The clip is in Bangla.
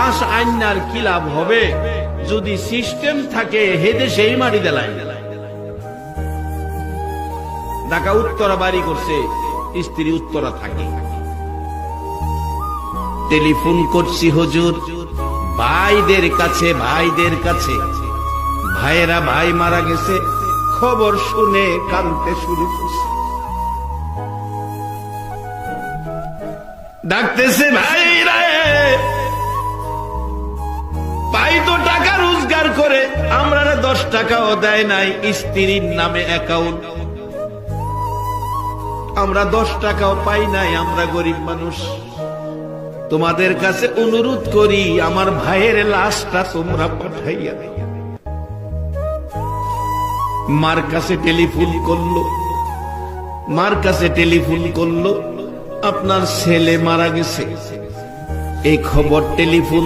আশ আইনার কি লাভ হবে যদি সিস্টেম থাকে হেদে সেই মারি দেলাই। ঢাকা উত্তরা বাড়ি করছে, স্ত্রী উত্তরা থাকে। টেলিফোন করছি হুজুর ভাইদের কাছে, ভাইয়েরা ভাই মারা গেছে খবর শুনে কাঁদতে শুরু করছে। ডাকতেছে ভাইরা, ভাই তো টাকা রোজগার করে, আমরা 10 টাকাও দেয় নাই, স্ত্রীর নামে অ্যাকাউন্ট, আমরা 10 টাকাও পাই নাই, আমরা গরিব মানুষ। তোমাদের কাছে অনুরোধ করি আমার ভাইয়ের লাশটা তোমরা পাঠাইয়া। মার কাছে টেলিফোন করলো, আপনার ছেলে মারা গেছে, এই খবর টেলিফোন